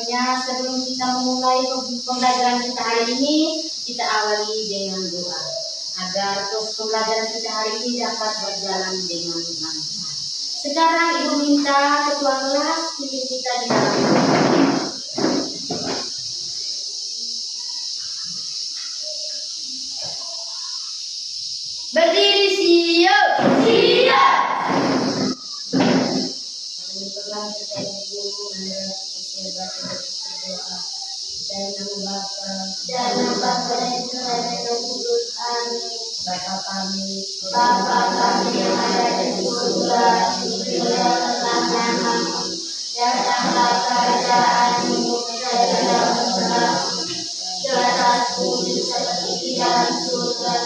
semuanya, sebelum kita memulai pembelajaran kita hari ini, kita awali dengan doa agar terus pembelajaran kita hari ini dapat berjalan dengan lancar. Sekarang Ibu minta ketua kelas pimpin kita di dalam doa. Berdiri siap. Siap. Berdoa kita Ibu berdoa. Dan nama Bapa dan Putra dan Roh Kudus. Amin. Bapa kami yang ada di surga, dimuliakanlah namamu. Datanglah kerajaanmu, jadilah kehendakmu di atas bumi seperti di dalam surga.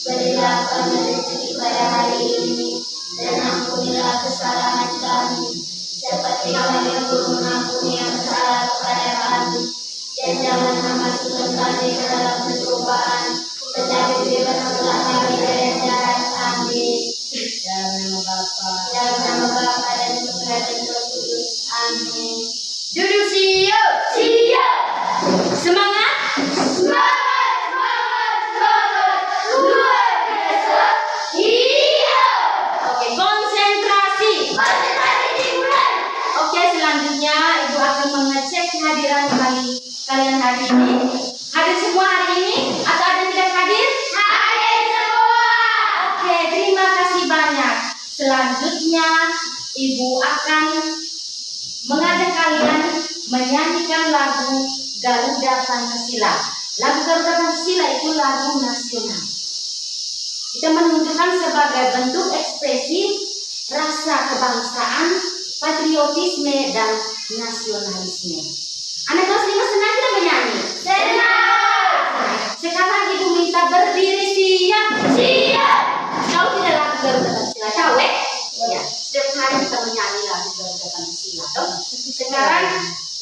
Berilah kami rezeki pada hari ini, dan ampunilah kesalahan kami, seperti kami pun mengampuni yang salah kepada kami. Dan janganlah masukkan kami ke dalam pencobaan, tetapi bebaskanlah kami dari yang jahat. Amin. Dalam nama Bapa dan Putra dan Roh Kudus. Amin. Duduk siap. Siap. Semangat. Semangat. Semangat. Semangat. Luar biasa. Iya. Oke, konsentrasi. Konsentrasi dimulai. Oke, selanjutnya Ibu akan mengecek kehadiran kalian hari ini. Hadir semua hari ini atau ada yang tidak hadir? Hadir semua. Oke, terima kasih banyak. Selanjutnya Ibu akan mengajak kalian menyanyikan lagu Garuda Pancasila. Lagu Garuda Pancasila itu lagu nasional. Kita menunjukkan sebagai bentuk ekspresi rasa kebangsaan, patriotisme dan nasionalisme. Anak kelas 5 senang tidak menyanyi? Senang. Sekarang Ibu minta berdiri siap. Siap. Kau tidak lagu Garuda Pancasila, cawek? Ya. Setiap hari kita menyanyi lagu Garuda Pancasila. Sekarang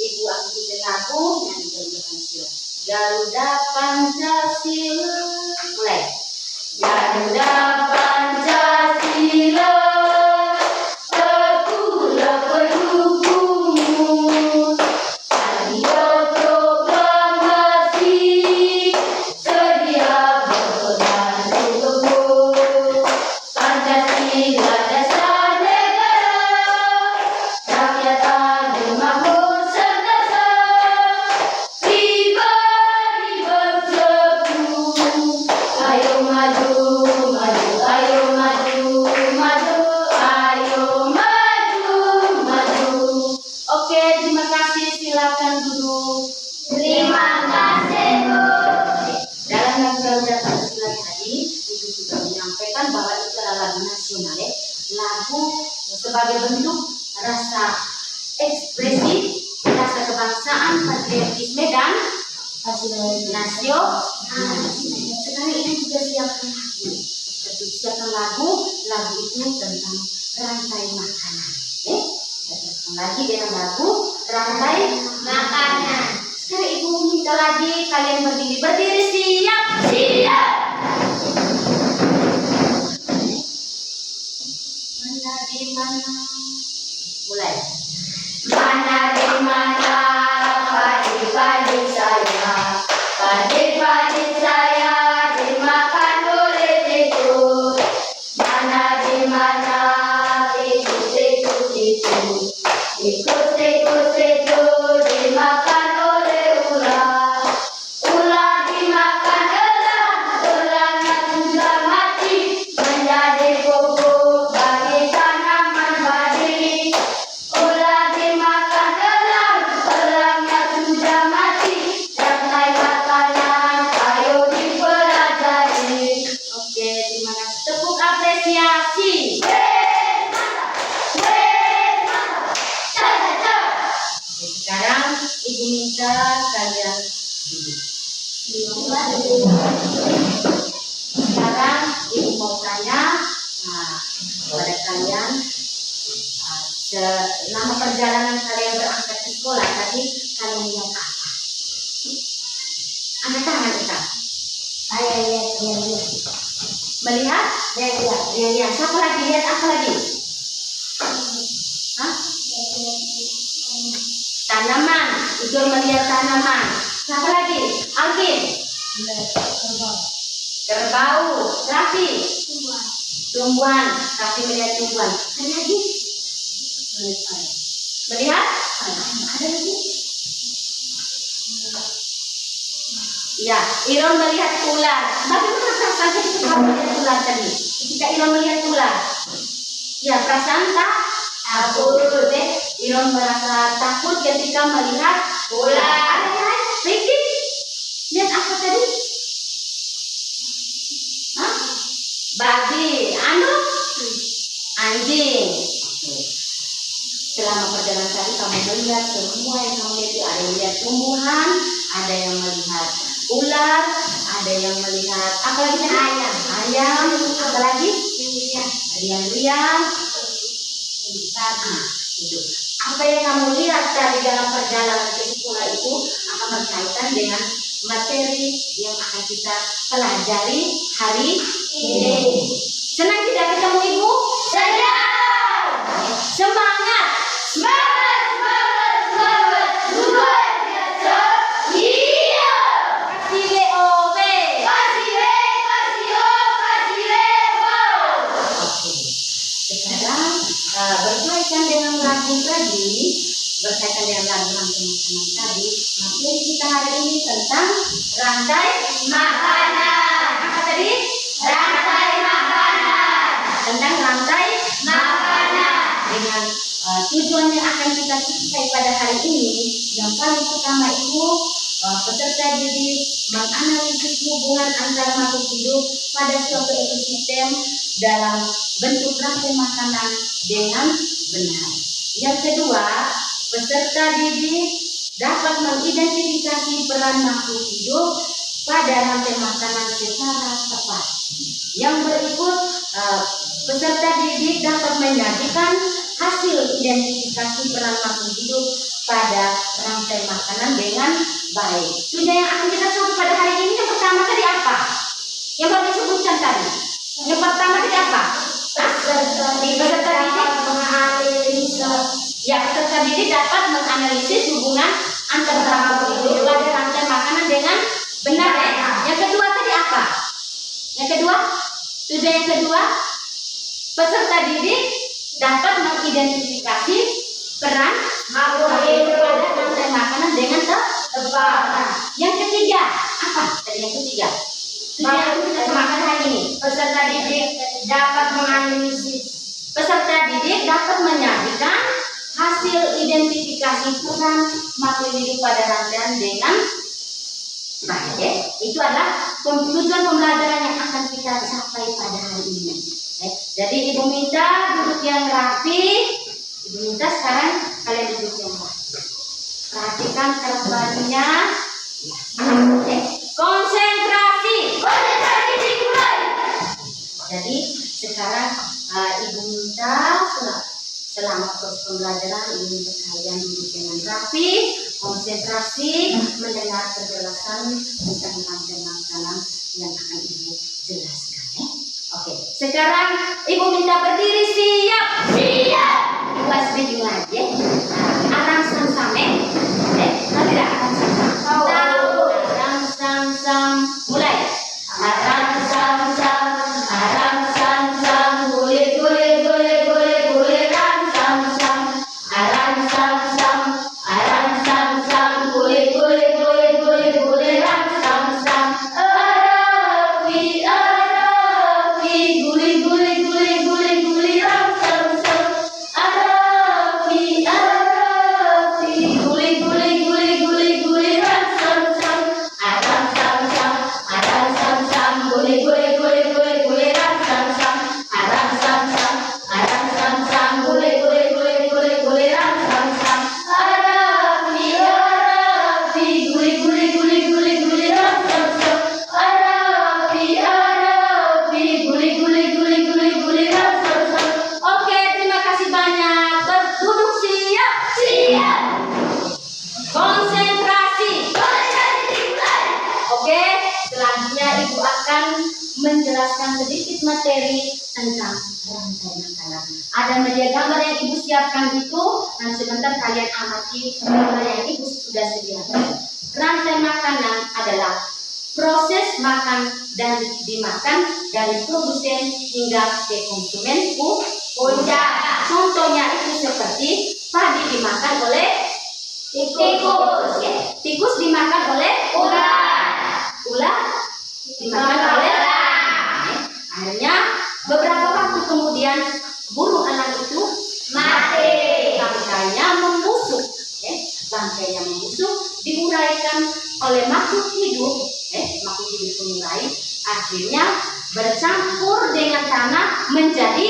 Ibu akan bikin lagu nyanyi Garuda Pancasila. Garuda Pancasila. Mulai. Garuda Pancasila. Sebagai bentuk rasa ekspresi, rasa kebangsaan, patriotisme dan nasionalisme. Sekarang ini juga siapkan lagu. Siapkan lagu itu tentang rantai makanan. Kita siapkan lagi dengan lagu rantai makanan. Sekarang Ibu minta lagi kalian berdiri siap. Siap. Di mana? Mulai. Mana di mana padi-padi saya, padi-padi saya dimakan oleh tikus. Mana di mana tikus itu dimakan oleh ular. Ular dimakan elangnya sudah mati menjadi pupuk bagi tanaman padi. Ular dimakan elangnya sudah mati. Rantai makanan, ayo dipelajari. Oke, terima kasih. Tepuk apresiasi. Sekarang Ibu minta kalian duduk. Sekarang Ibu mau tanya kepada kalian selama perjalanan kalian berangkat ke sekolah tadi kalian lihat apa? Angkat tangan kita. Saya lihat. Melihat? Lihat. Siapa lagi lihat apa lagi? Hah? tanaman. Igor melihat tanaman. Siapa lagi? Alvin. Kerbau. Raffi. Tumbuhan. Raffi melihat tumbuhan. Ada lagi? Melihat? Ada lagi? Ya, Iron melihat ular. Bagaimana perasaan ketika kamu melihat ular tadi? Ketika Iron melihat ular, ya perasaan takut. Iron merasa takut ketika melihat ular. Ada yang lain? Rifki, lihat apa tadi? Hah? Babi. Anu? Anjing. Oke. Selama perjalanan tadi kamu melihat semua yang kamu lihat. Ada yang melihat tumbuhan, ada yang melihat ular, ada yang melihat apa lagi tadi? Ayam, apa lagi? Riang-riang. Itu. Apa yang kamu lihat tadi dalam perjalanan ke sekolah itu akan berkaitan dengan materi yang akan kita pelajari hari ini. Senang tidak ketemu ibu? Senang. Semangat. Semangat, semangat, semangat. Luar biasa. Iya. Kasih WOB. Kasih W, kasih O, kasih WO. Oke. Sekarang berkaitan dengan lagu tadi, berkaitan dengan lagu teman-teman tadi, materi kita hari ini tentang rantai makanan. Apa tadi? Rantai makanan. Tentang rantai makanan. Dengan tujuan yang akan kita capai pada hari ini, yang paling pertama itu peserta didik menganalisis hubungan antara makhluk hidup pada suatu ekosistem dalam bentuk rantai makanan dengan benar. Yang kedua, peserta didik dapat mengidentifikasi peran makhluk hidup pada rantai makanan secara tepat. Yang berikut, peserta didik dapat menyajikan hasil identifikasi peran makhluk hidup pada rantai makanan dengan baik. Tujuan yang akan kita sebut pada hari ini yang pertama tadi apa? Yang baru disebutkan tadi. Yang pertama tadi apa? Peserta didik menganalisis. Ya, peserta didik dapat menganalisis hubungan antara makhluk hidup pada rantai makanan dengan benar. Yang kedua tadi apa? Yang kedua, tujuan yang kedua, peserta didik dapat mengidentifikasi peran makhluk hidup pada rantai makanan dengan tepat. Yang ketiga, apa? Tadi yang ketiga. Tujuan yang kita semakan hari ini, peserta didik dapat menganalisis. Peserta didik dapat menyajikan hasil identifikasi peran makhluk hidup pada rantai dengan baik. Itu adalah tujuan pembelajaran yang akan kita capai pada hari ini. Jadi ibu minta duduk yang rapi. Ibu minta sekarang kalian duduk yang rapi. Perhatikan keras bajunya. Konsentrasi. Konsentrasi dimulai. Jadi sekarang ibu minta selama proses pembelajaran ibu minta kalian duduk dengan rapi, konsentrasi, mendengar penjelasan tentang rantai makanan yang akan ibu jelaskan. Oke, sekarang ibu minta berdiri, siap? Siap. Kelas video aja. Arang sam-same. Tidak arang sam-sam. Tahu. Arang sam-sam. Mulai. Arang sam-sam. Arang sam-sam. Gule gule gule gule gule arang sam-sam. Arang sam-sam. Arang sam-sam. Gule gule gule gule gule arang sam-sam. Arapi arapi guli guli guli guli guli arang sam-sam. Arapi arapi guli guli guli guli guli arang sam-sam. Arang sam-sam. Arang sam-sam. Guli guli guli guli guli arang sam-sam. Arang sam-sam. Arang sam-sam. Guli guli guli guli guli arang sam-sam. Arapi arapi guli guli guli guli guli arang sam-sam. Arapi arapi guli guli guli guli guli arang sam-sam. Oke, terima kasih banyak. Duduk, siap? Siap. Konsentrasi. Konsentrasi dimulai. Oke, selanjutnya ibu akan menjelaskan sedikit materi tentang rantai makanan. ada media gambar yang Ibu siapkan itu, dan sebentar kalian amati gambar yang Ibu sudah sediakan. Rantai makanan adalah proses makan dan dimakan dari produsen hingga ke konsumen puncak. Contohnya itu seperti padi dimakan oleh tikus, ya. Tikus dimakan oleh ular dimakan oleh akhirnya beberapa waktu kemudian burung elang itu mati, bangkainya membusuk, bangkainya membusuk, diuraikan oleh makhluk hidup, makhluk hidup pengurai, akhirnya bercampur dengan tanah menjadi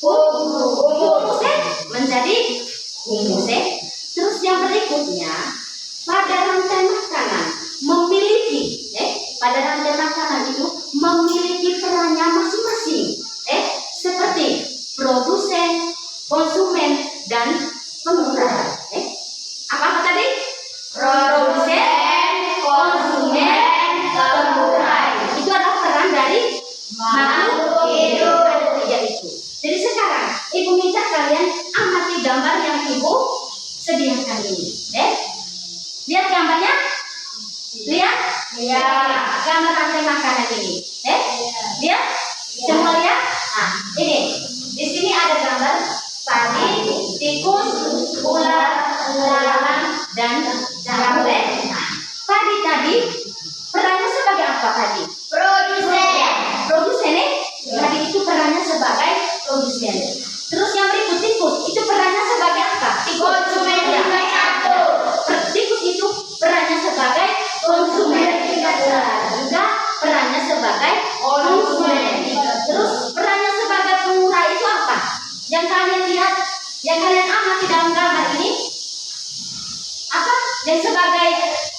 humus, menjadi humus. Terus yang berikutnya, pada rantai makanan memiliki, pada rantai makanan itu memiliki perannya masing-masing, seperti produsen, konsumen, dan pengurai. Apa tadi? Produsen, konsumen, pengurai. Itu adalah peran dari makhluk hidup. Ada tiga itu. Jadi sekarang Ibu minta kalian amati gambar yang Ibu sediakan ini. Lihat gambarnya? Lihat? Gambar rantai makanan ini. Lihat? Semua lihat? Nah, ini. Di sini ada gambar padi, tikus, ular, lalat, dan jamret. Nah, padi tadi perannya sebagai apa tadi? Produsen, tadi itu perannya sebagai produsen. Terus yang berikut tikus, itu perannya sebagai apa? Konsumen. Tikus itu perannya sebagai konsumen. Juga perannya sebagai konsumen. Terus perannya sebagai pengurai itu apa? Yang kalian lihat, yang kalian amati dalam gambar ini, apa? Yang sebagai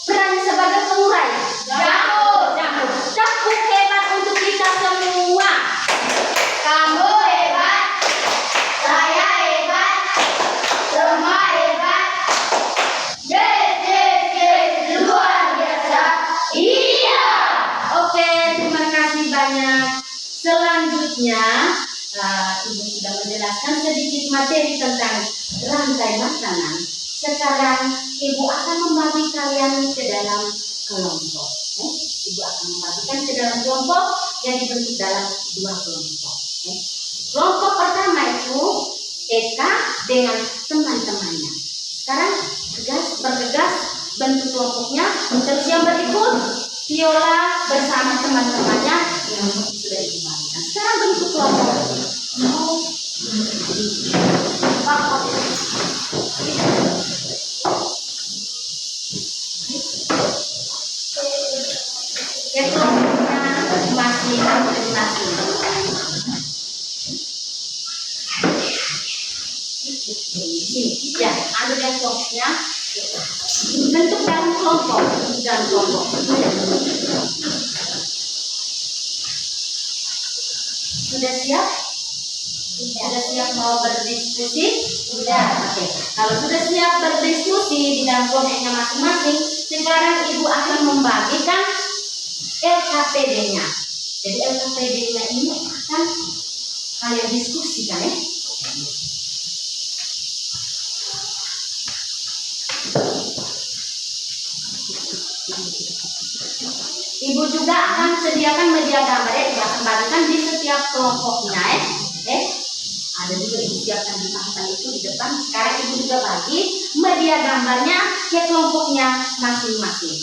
perannya sebagai pengurai, jamur. Tepuk hebat untuk kita semua. Kamu hebat, saya hebat, semua hebat. Luar biasa. Iya. Oke, terima kasih banyak. Selanjutnya, Ibu sudah menjelaskan sedikit materi tentang rantai makanan. Sekarang Ibu akan membagi kalian ke dalam kelompok. Ibu akan membagikan ke dalam kelompok yang dibentuk dalam 2 kelompok. Kelompok pertama itu Eka dengan teman-temannya. Sekarang bergegas bentuk kelompoknya. Terus yang berikut Viola bersama teman-temannya yang sudah dibagikan. Sekarang bentuk kelompok. Kelompoknya masing-masing. Ya, ada yang kelompoknya bentuk dalam kelompok. Sudah siap? Sudah siap mau berdiskusi? Sudah. Oke. Kalau sudah siap berdiskusi di dalam kelompoknya masing-masing, sekarang Ibu akan membagikan LKPD-nya. Jadi LKPD-nya ini akan kalian diskusikan, ya. Ibu juga akan sediakan media gambar, ya. Ibu akan bagikan di setiap kelompoknya, ada juga Ibu siapkan di papan itu di depan. Sekarang Ibu juga bagi media gambarnya ke kelompoknya masing-masing.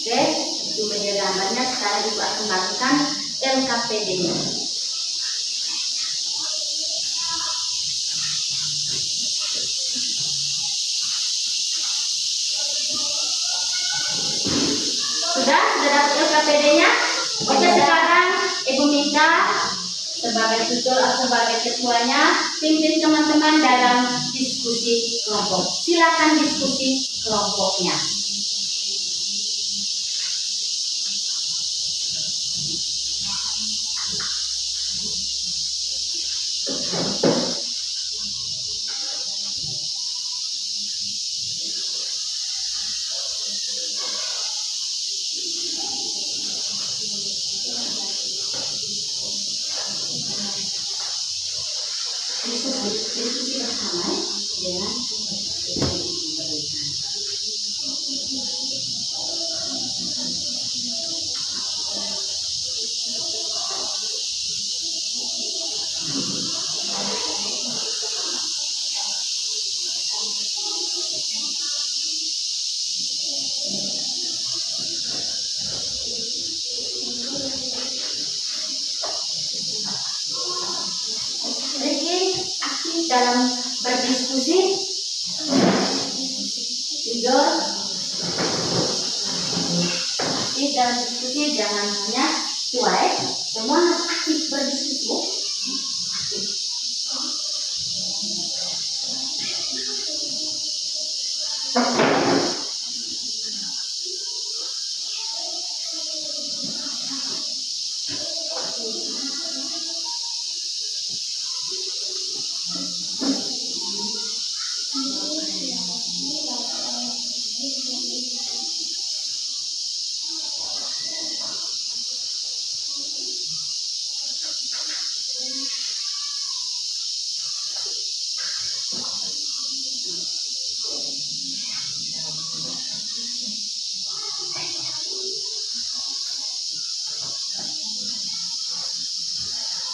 Oke, itu media gambarnya. Sekarang Ibu akan bagikan LKPD-nya. Sudah dapat LKPD-nya? Oke, sekarang Ibu minta sebagai tutor atau sebagai ketuanya, pimpin teman-teman dalam diskusi kelompok. Silakan diskusi kelompoknya. Diskusi bersama dengan Ricky aktif dalam berdiskusi. Tidur aktif dalam diskusi, jangan hanya cuek, semua harus aktif berdiskusi.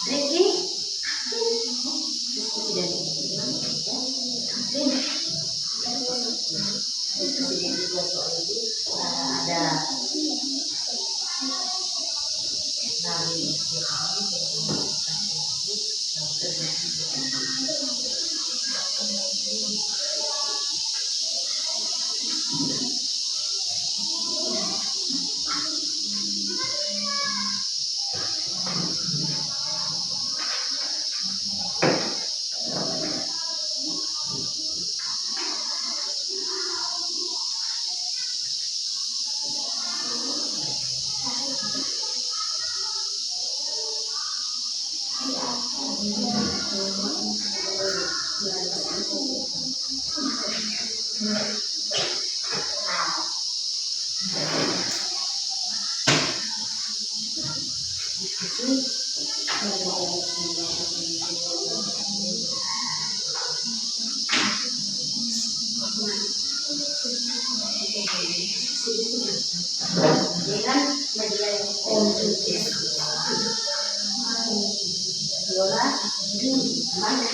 Ricky diskusi dan diskusi yang dibuat soal itu ada dengan media yang kompetitif. Lola, mana?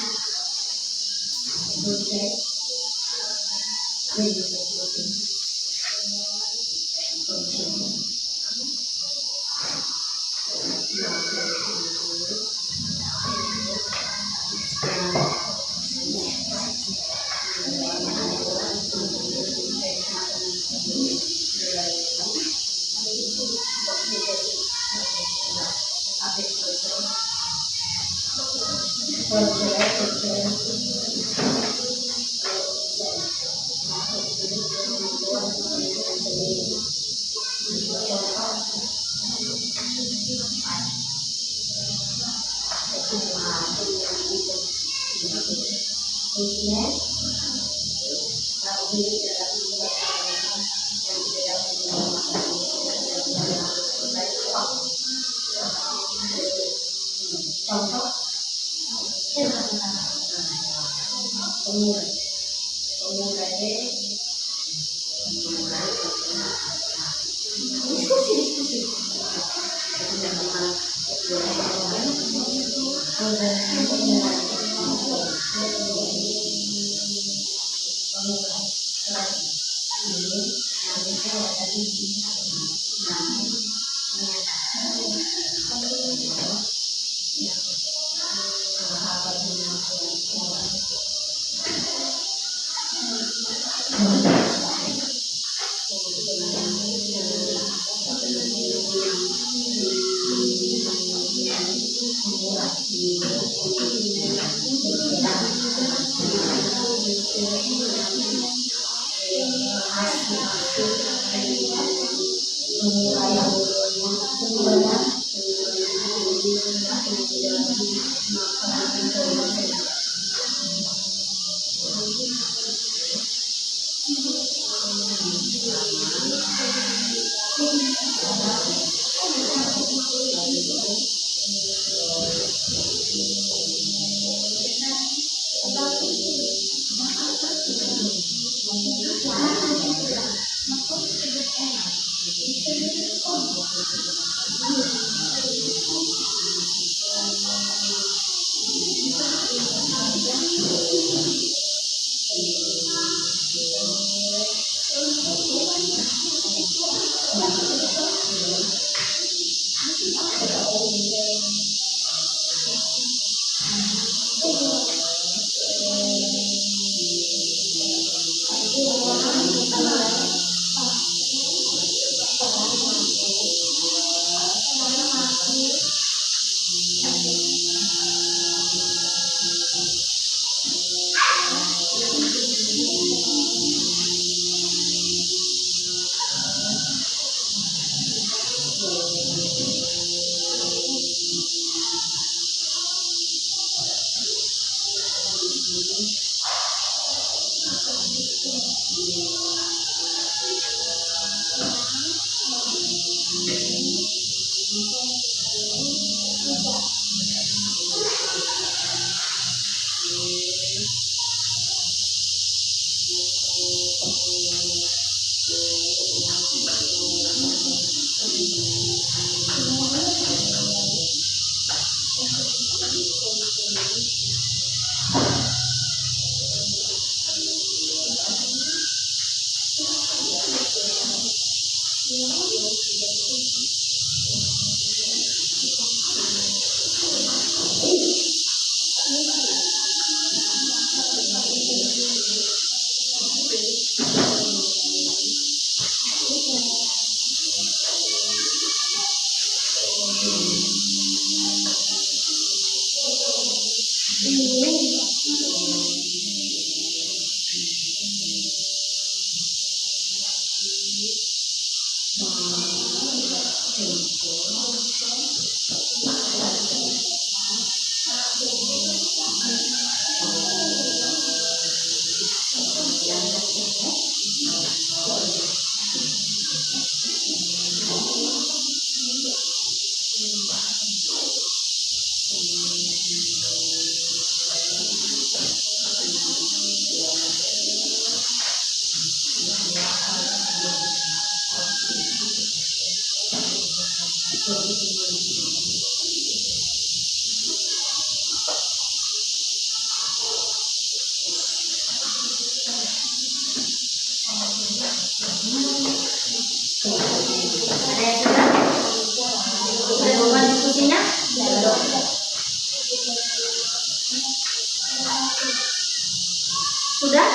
Sudah?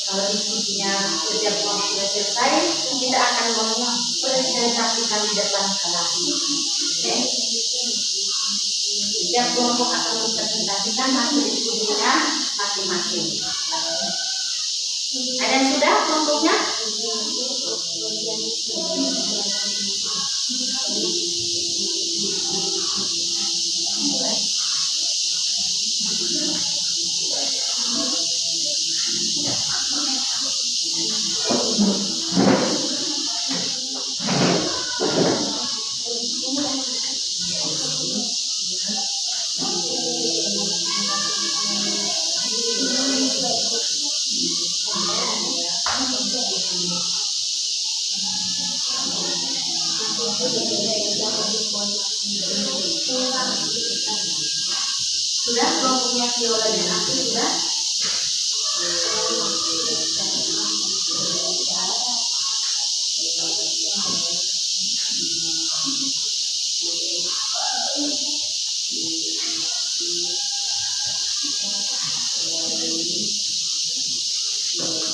Kalau diskusinya setiap waktu sudah selesai, kita akan mempresentasikan di depan kelas. Oke? Setiap kelompok akan mempresentasikan hasil diskusinya masing-masing. Ada yang sudah kelompoknya? Sudah kelompoknya Viola dan aku sudah?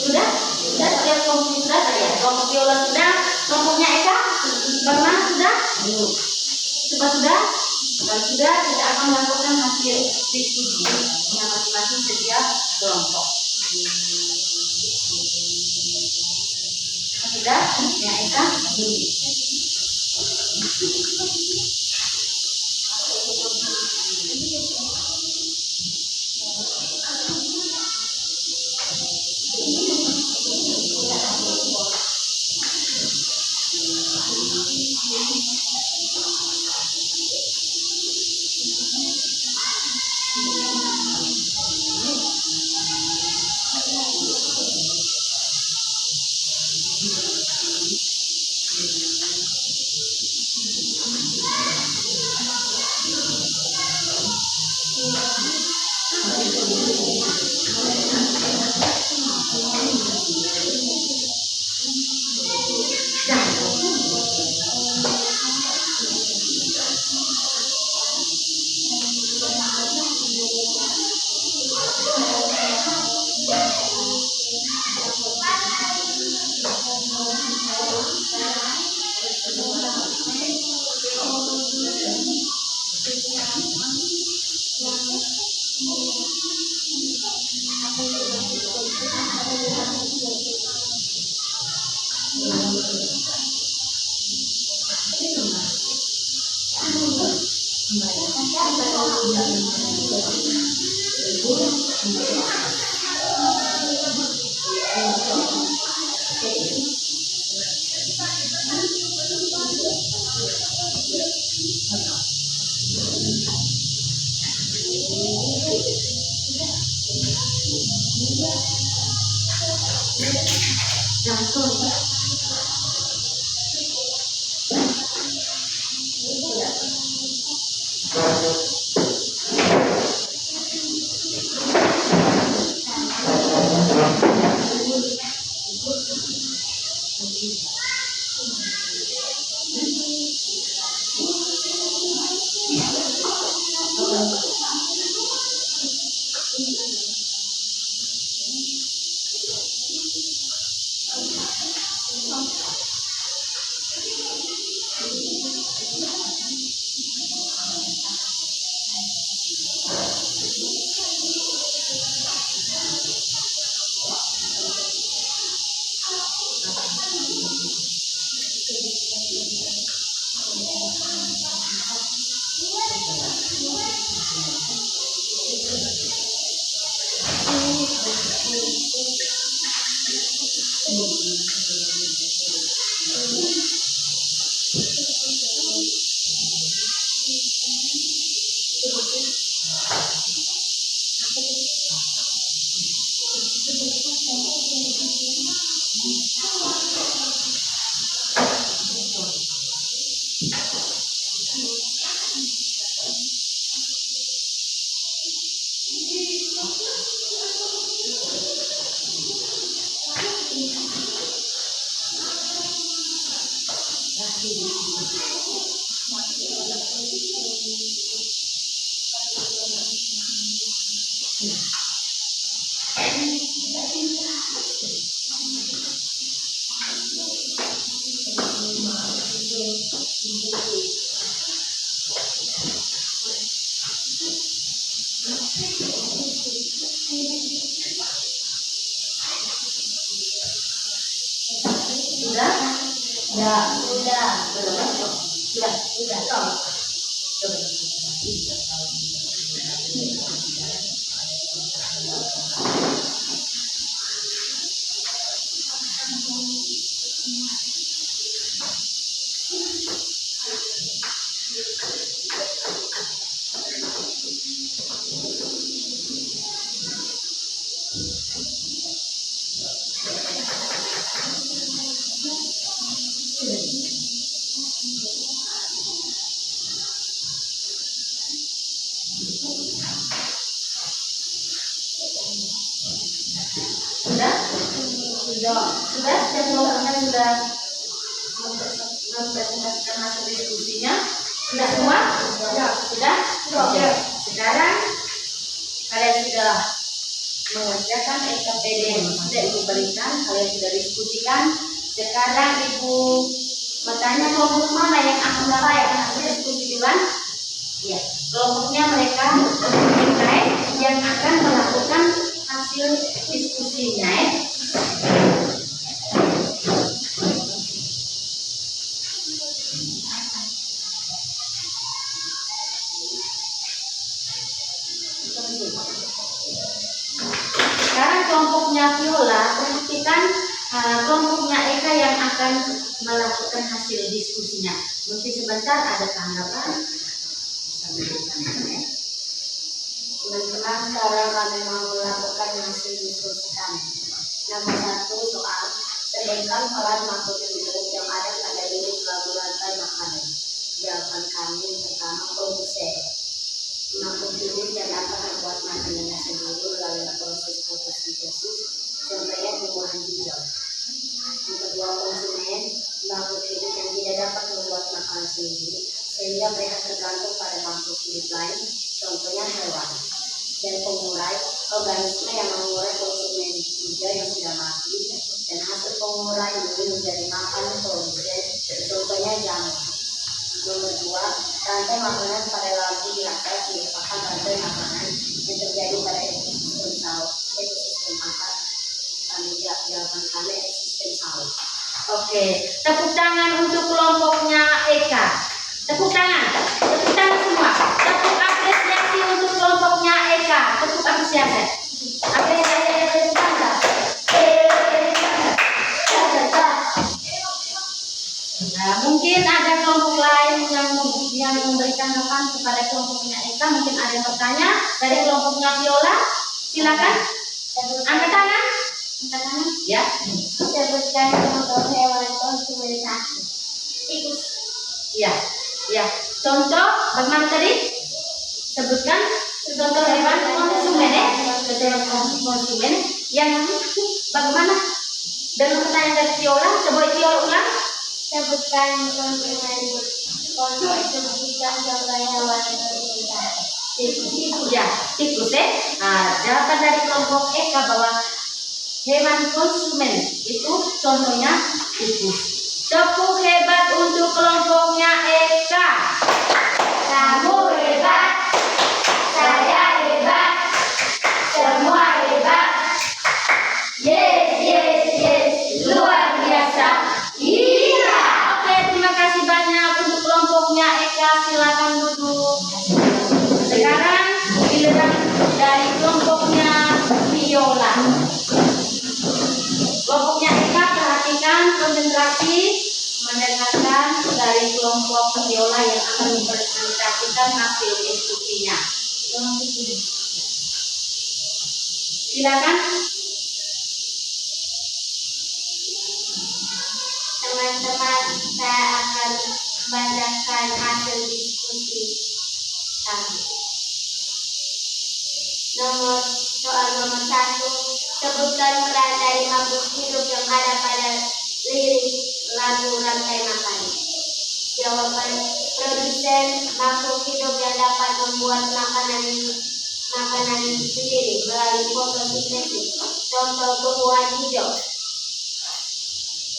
Sudah? Sudah setiap kelompok sudah ya? Kelompok Viola sudah? Kelompoknya Eka, Barna sudah? Coba sudah? Kalau sudah, kita akan melakukan hasil diskusi dengan masing-masing setiap kelompok. Sudah? Ya Eka? Sudah setiap kelompoknya sudah mempresentasikan hasil diskusinya. Sudah semua? Sudah? Oke. Sekarang kalian sudah mengerjakan SKPD yang sudah ibu berikan, kalian sudah diskusikan. Sekarang Ibu bertanya kelompok mana yang akan melakukan hasil diskusi duluan? Ya, kelompoknya mereka yang akan melakukan hasil diskusinya. Sekarang kelompoknya Viola, perhatikan kelompoknya Eka yang akan melakukan hasil diskusinya. Mungkin sebentar ada tanggapan. Teman-teman, sekarang kami mau melakukan hasil diskusi kami. Nomor 1 soal sebutkan peran makhluk hidup yang ada pada unit lagu rantai makanan. Jawaban kami pertama produsen. Makhluk hidup yang dapat membuat makanannya sendiri melalui proses fotosintesis, contohnya tumbuhan hijau. Yang kedua konsumen, makhluk hidup yang tidak dapat membuat makanan sendiri sehingga mereka tergantung pada makhluk hidup lain, contohnya hewan. Dan pengurai, organisme yang mengurai konsumen hijau yang sudah mati dan hasil pengurai ini menjadi makanan produsen, contohnya jamur. Nomor 2, rantai makanan pada labu di atas merupakan rantai makanan yang terjadi pada ekosistem sawit. Ekosistem apa? Jawaban kami ekosistem sawit. Oke, tepuk tangan untuk kelompoknya Eka. Tepuk tangan semua. Tepuk apresiasi untuk kelompoknya Eka. Tepuk apresiasi. Apresiasi tanda. Nah, mungkin ada kelompok lain yang memberi tanggapan kepada kelompoknya Eka. Mungkin ada yang bertanya dari kelompoknya Viola. Silakan. Angkat tangan. Ya. Sebutkan contoh hewan konsumerisasi. Tikus. Ya. Contoh bagaimana tadi? Sebutkan contoh hewan konsumen konsumen yang bagaimana? Dengan pertanyaan dari Viola, coba Viola ulang. Sebutkan konsumen sebutkan contoh hewan konsumerisasi. Tikus jawaban dari kelompok Eka bahwa hewan konsumen itu contohnya tikus. Tepuk hebat untuk kelompoknya Eka. Kamu hebat, saya hebat, semua hebat. Yes, luar biasa. Iya. Oke, terima kasih banyak untuk kelompoknya Eka. Silakan duduk. Sekarang giliran dari kelompoknya Viola. Kelompoknya Eka, perhatikan, konsentrasi mendengarkan dari kelompok Viola yang akan mempresentasikan hasil diskusinya. Silakan. Teman-teman, saya akan membacakan hasil diskusi kami. Soal nomor 1, sebutkan peran dari makhluk hidup yang ada pada lirik lagu rantai makanan. Jawaban produsen, makhluk hidup yang dapat membuat makanan sendiri melalui fotosintesis, contoh tumbuhan hijau.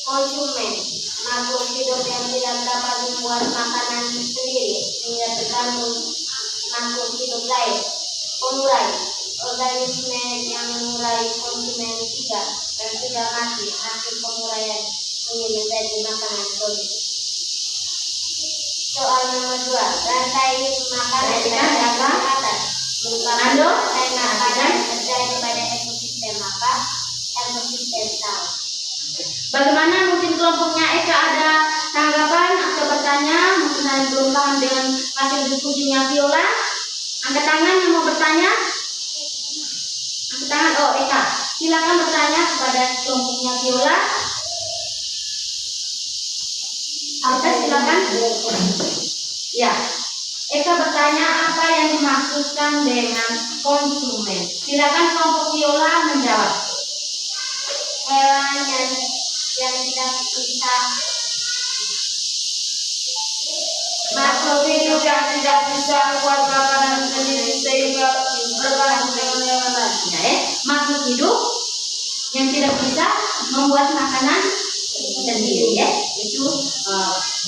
Konsumen, makhluk hidup yang tidak dapat membuat makanan sendiri sehingga tergantung makhluk hidup lain. Pengurai, organisme yang mengurai konsumen hijau dan sudah mati. Hasil penguraian ini menjadi makanan produksi. Soal nomor 2, rantai makanan dari atas merupakan rantai makanan yang terjadi pada ekosistem ekosistem sawit. Bagaimana mungkin kelompoknya Eka ada tanggapan atau bertanya? Mungkin ada yang belum paham dengan hasil diskusinya Viola. Angkat tangan yang mau bertanya. Angkat tangan. Oh, Eka, silakan bertanya kepada kelompoknya Viola. Eka, silakan. Ya, Eka bertanya apa yang dimaksudkan dengan konsumen. Silakan kelompok Viola menjawab. Hewan yang tidak bisa Makhluk hidup yang tidak bisa membuat makanan sendiri sehingga bergantung dengan hewan lain. Makhluk hidup yang tidak bisa membuat makanan sendiri ya. Itu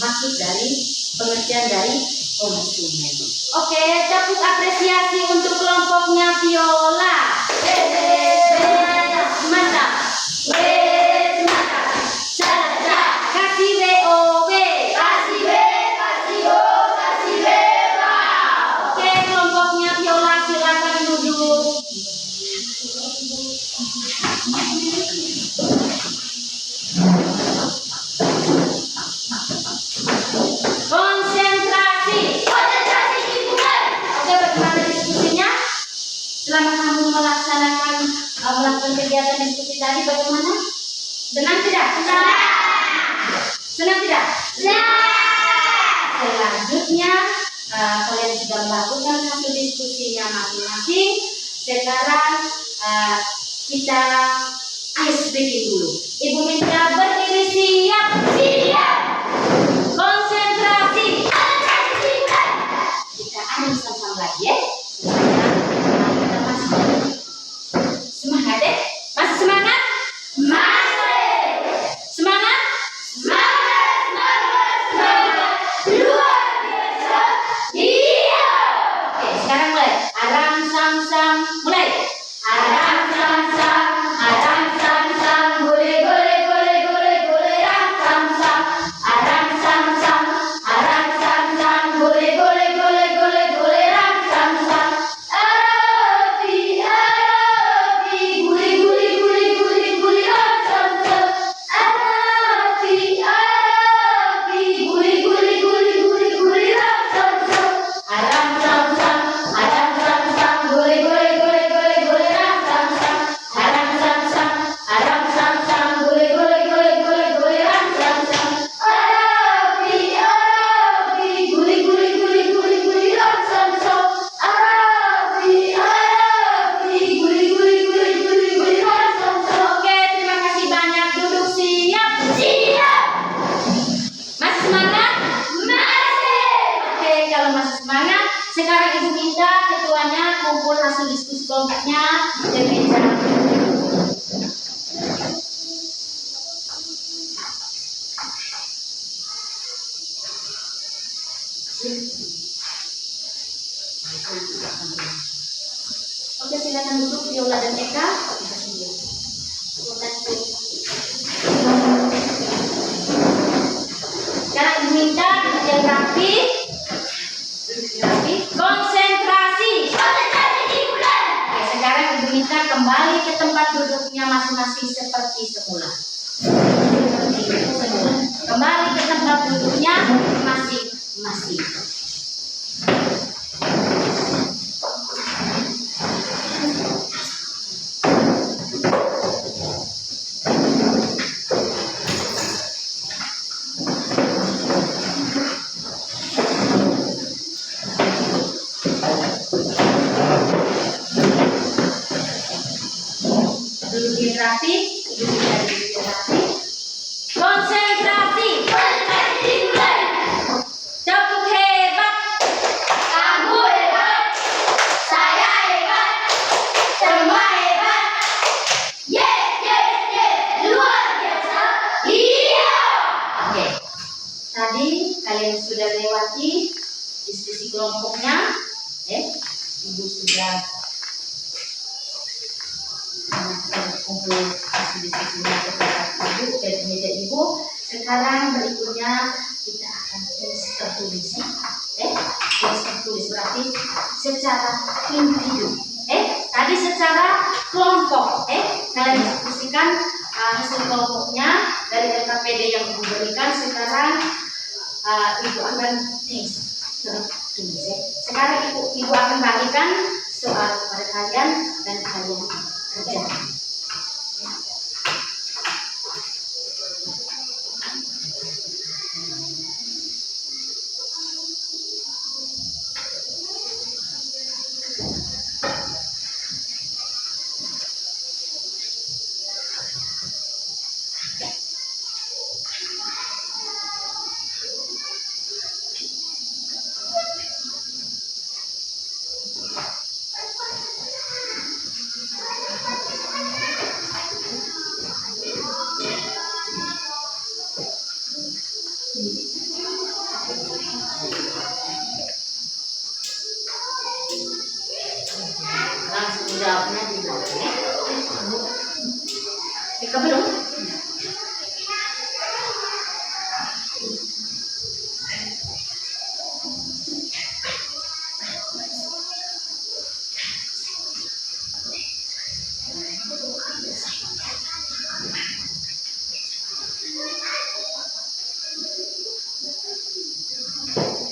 maksud dari pengertian dari konsumen. Oke, tepuk apresiasi untuk kelompoknya Viola. Mantap. Mantap. Caca. Kasih WOW. Kasih B, kasih O, kasih B, wow. Oke, kelompoknya Viola silakan duduk. Konsentrasi. Konsentrasi lingkungan. Oke, bagaimana diskusinya? Selama kamu melakukan kegiatan diskusi tadi, bagaimana? Senang tidak? Senang tidak? Selanjutnya, kalian sudah melakukan hasil diskusinya masing-masing. Sekarang kita ice breaking dulu. Ibu minta berdiri siap. Konsentrasi. Kita adem sama-sama lagi ya. Kita masih semangat ya? Masih semangat? Semangat? Luar biasa. Iya. Oke, sekarang mulai. Aram sam sam. Mulai. Aram sam sam. Aram sam sam. Gole gole gole gole gole ram sam sam. Aram sam sam. Aram sam sam. Gole gole gole gole gole ram sam sam. Arabi guli guli guli guli guli ram sam sam. Arabi guli guli guli guli guli ram sam sam. Aram sam sam. Aram sam sam. Gole gole gole gole gole ram sam sam. Aram sam sam. Aram sam sam. Gole gole gole gole gole ram sam sam. Arabi guli guli guli guli guli ram sam sam. Arabi guli guli guli guli guli ram sam sam. Oke, terima kasih banyak. Duduk siap. Masih semangat? Oke, kalau masih semangat, sekarang ibu minta ketuanya kumpul hasil diskusi kelompoknya dan meja. Oke, silakan duduk Viola dan Eka. Sekarang ibu minta duduk yang rapi. Konsentrasi. Oke, sekarang ibu minta kembali ke tempat duduknya masing-masing seperti semula. Kembali ke tempat duduknya masing-masing. Duduk yang rapi, duduk yang rapi. Konsentrasi. Tepuk hebat. Kamu hebat, saya hebat, semua hebat. Luar biasa. Iya. Oke. Tadi kalian sudah lewati diskusi kelompoknya, ibu sudah kumpul hasil diskusinya ke tempat ibu dan meja ibu. Sekarang berikutnya kita akan tes tertulis, tes tertulis berarti secara individu. Tadi secara kelompok, kalian diskusikan hasil kelompoknya dari LKPD yang ibu berikan. Sekarang ibu akan tes tertulis. Sekarang ibu akan bagikan soal kepada kalian dan kalian kerjakan. jawabnya di belakang ya. Ika belum?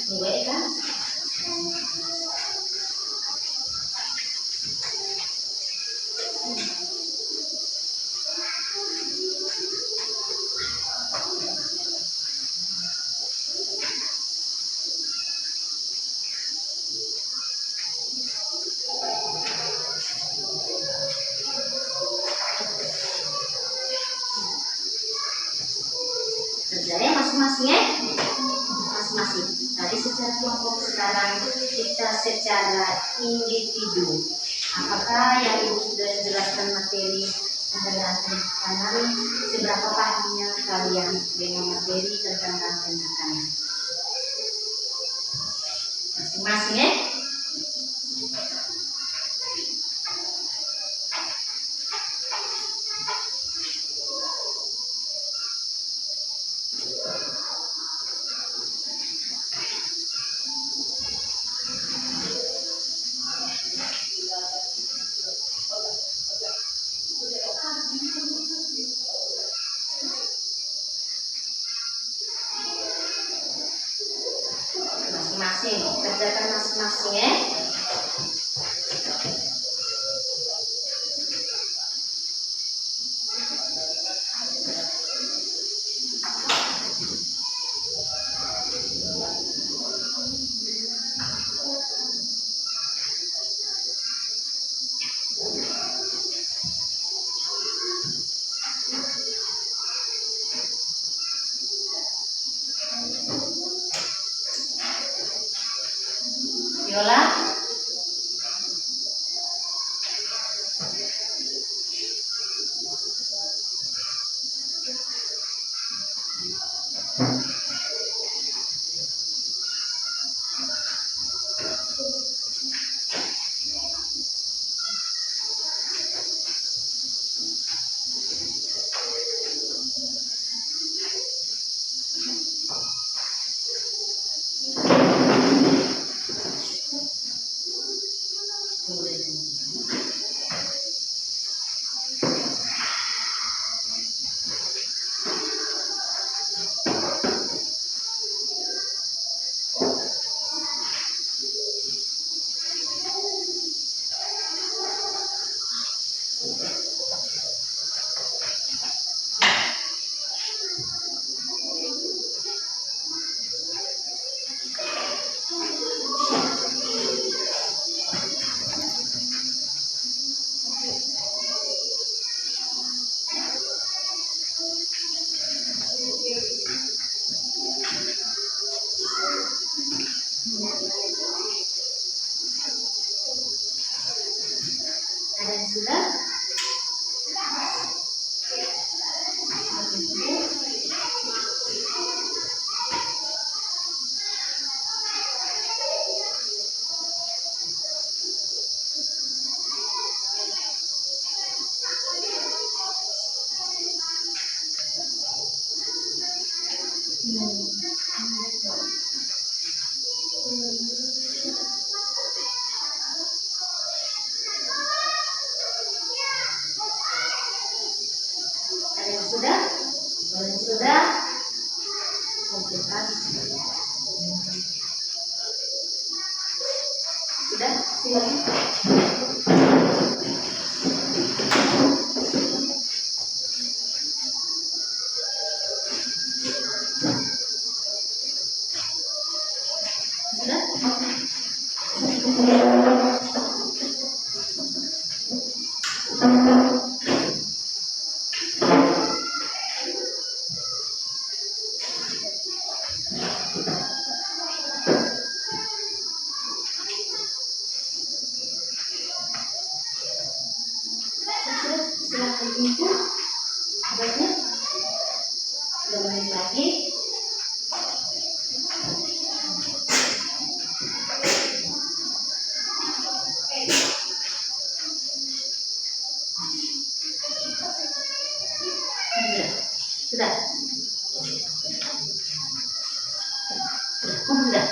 Tunggu ya kan? Kerja ya masing-masing ya, masing-masing. Tadi secara kelompok, sekarang kita secara individu. Apakah yang ibu sudah jelaskan materi adalah tentang seberapa pahamnya kalian dengan materi tentang rangkaian makanan? Masing-masing ya. Masing-masing, kerjakan masing-masing ya. Viola, ada yang sudah? Ada yang sudah? Kalau yang sudah, kompletan. Sudah? Silakan. Sudah? Silakan input tugasnya 2 menit lagi. Sudah. Sudah.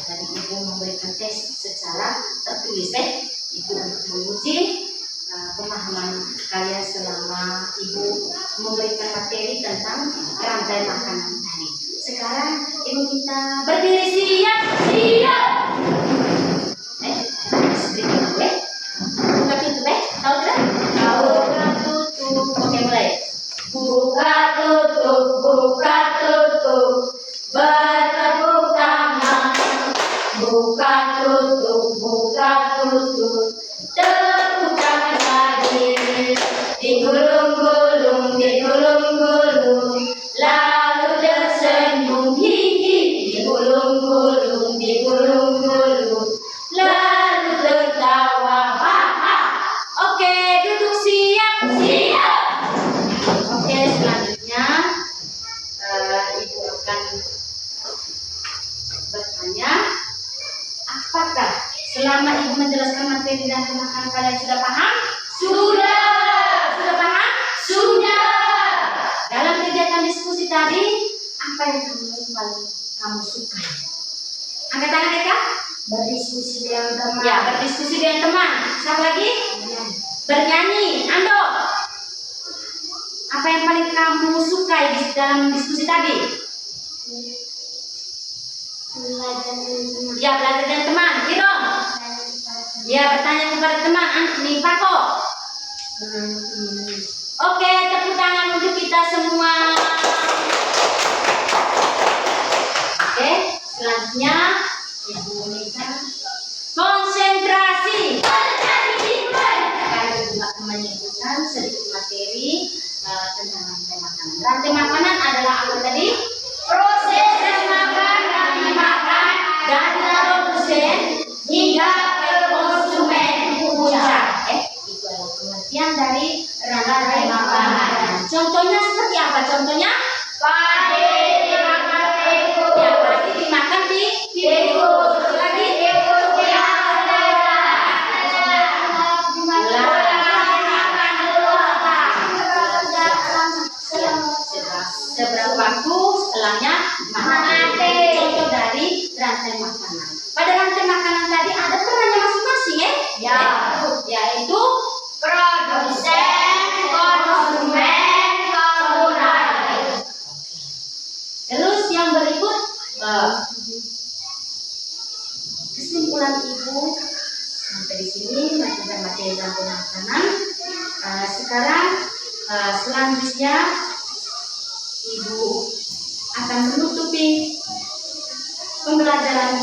Tadi Ibu memberikan tes secara tertulis Ibu untuk menguji pemahaman kalian selama Ibu memberikan materi tentang rantai makanan tadi. Sekarang Ibu minta berdiri siap. Sedikit dulu buka pintu tahu tidak? Tahu. Buka tutup. Oke, mulai. Buka tutup, bertepuk tangan. Buka tutup, tepuk tangan lagi. Digulung-gulung, lalu tersenyum, digulung-gulung, lalu tertawa, ha. Oke, duduk siap. Oke, selanjutnya Ibu akan bertanya, apakah selama Ibu menjelaskan materi dan pemahaman kalian sudah paham? Sudah paham? Sudah. Dalam kegiatan diskusi tadi, apa yang kamu suka? Angkat tangan ya, Kak. Berdiskusi dengan teman. Ya, berdiskusi dengan teman. Siapa lagi? Bernyanyi. Ando. Apa yang paling kamu sukai dalam diskusi tadi? Ya, belajar dengan teman. Irong. Ya, bertanya kepada teman. Nih, Pako. Oke, tepuk tangan untuk kita semua. Oke, selanjutnya Ibu minta konsentrasi. Kalian juga menyebutkan sedikit materi tentang rantai makanan. Rantai makanan adalah apa tadi? Proses makan dari produsen hingga ke konsumen puncak. Itu adalah pengertian dari rantai makanan. Contohnya seperti apa? Contohnya padi dimakan tikus. Ya, padi dimakan tikus. Lagi seberapa waktu setelahnya mati. Contoh dari rantai makanan. Pada rantai makanan tadi ada perannya masing-masing Ya. Yaitu Produsen, konsumen, pengguna. Terus yang berikut kesimpulan Ibu sampai di sini materi rantai makanan. Sekarang selanjutnya Ibu akan menutupi pembelajaran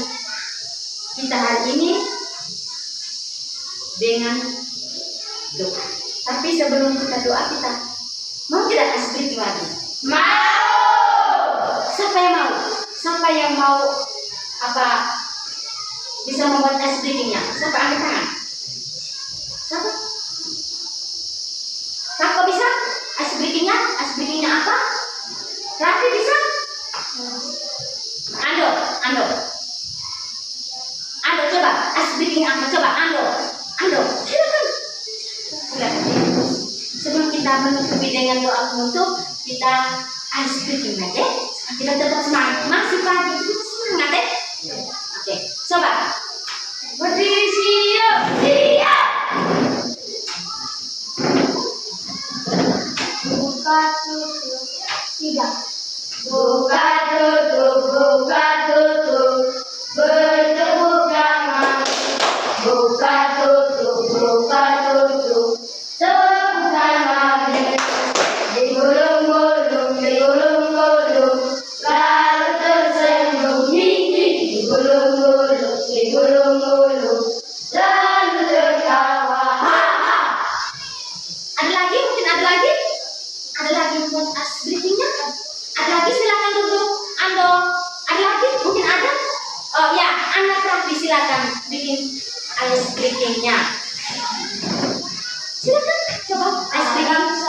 kita hari ini dengan doa. Tapi sebelum kita doa, kita mau tidak kasih briefing lagi? Mau. Siapa yang mau bisa membuat ice breakingnya? Siapa angkat tangan? Siapa? Siapa bisa? Ice breakingnya apa? Raffi bisa? Ando coba ice breaking apa? Coba Ando silakan. Sebelum kita menutupi dengan doa penutup, kita ice breaking aja. Kita tetap semangat. Masih pagi kita semangat Oke, coba berdiri siap. Buka tutup. 3. Buka tutup, bertepuk tangan. Buka tutup, tepuk tangan. ice breakingnya? Ada lagi silakan duduk. Ando, ada lagi? Mungkin ada? Oh ya, anak Raffi silakan bikin ice breakingnya. Silakan coba ice breaking.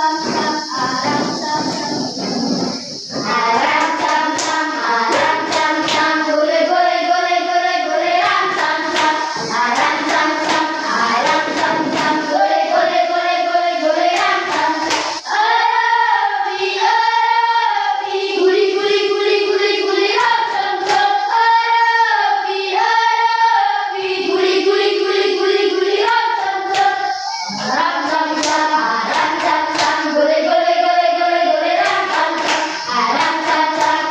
Aram tam tam, gole gole gole gole gole ram tam tam. Aram tam tam, gole gole gole gole gole ram tam. Arabi arabi, guli guli guli guli guli ram tam tam. Arabi arabi, guli guli guli guli guli ram tam tam. Ram tam tam, gole gole gole gole gole ram tam tam. Aram tam tam,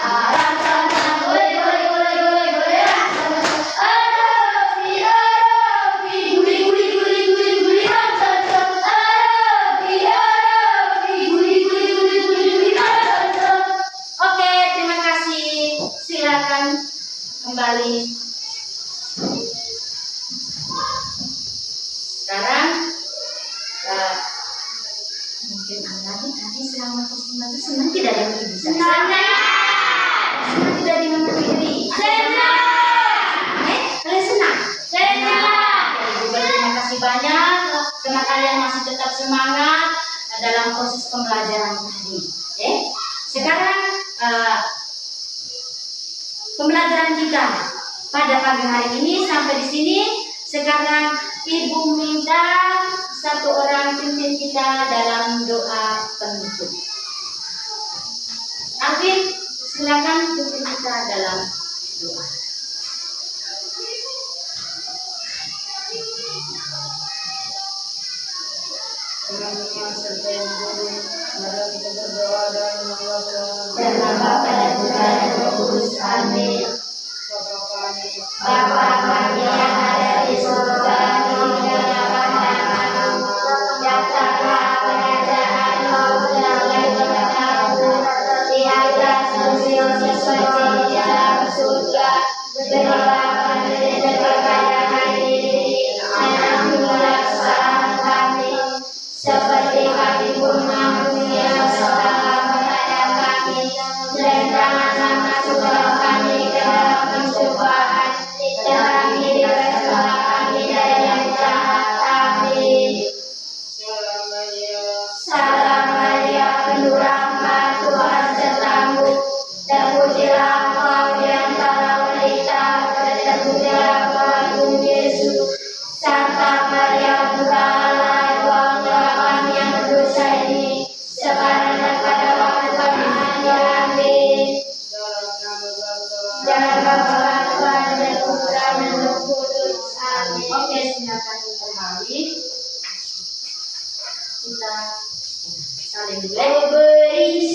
gole gole gole gole gole ram tam tam. Arabi arabi, guli guli guli guli guli ram tam tam. Arabi arabi, guli guli guli guli guli ram tam tam. Oke, terima kasih. Silakan kembali. Sekarang mungkin anak tadi selama kursi itu senang tidak ada yang bisa. Senang tidak ada yang berdiri. Kalian senang? Terima kasih banyak karena kalian masih tetap semangat dalam proses pembelajaran tadi. Oke. Sekarang pembelajaran kita pada pagi hari ini sampai di sini. Sekarang Ibu minta satu orang pimpin kita dalam doa penutup. Afif, silakan pimpin kita dalam doa. Teman-teman serta yang guru, mari kita berdoa dan mengucapkan Dalam Bapa dan Putra dan Roh Kudus. Amin. Bapa kami yang ada di surga, dimuliakan namamu. Datanglah kerajaanmu, berlalu di atas bumi seperti di dalam surga. Berilah kami rezeki kepada kami ini, dan ampunilah kesalahan kami, seperti kami pun mengampuni yang bersalah kepada kami. Dan janganlah masukkan kami ke dalam pencobaan, tetapi bebaskanlah kami dari yang jahat. Amin. Salam Maria, penuh rahmat, Tuhan sertamu. Terpujilah engkau di antara wanita, dan terpujilah Tuhan Yesus. Santa Maria, Bunda Allah, doakanlah kami yang berdosa ini, sekarang dan pada waktu kami mati. Amin. Dalam nama Tuhan dan Putra dan Roh Kudus. Amin. Oke, silakan kembali. Kita saling dulu. Beri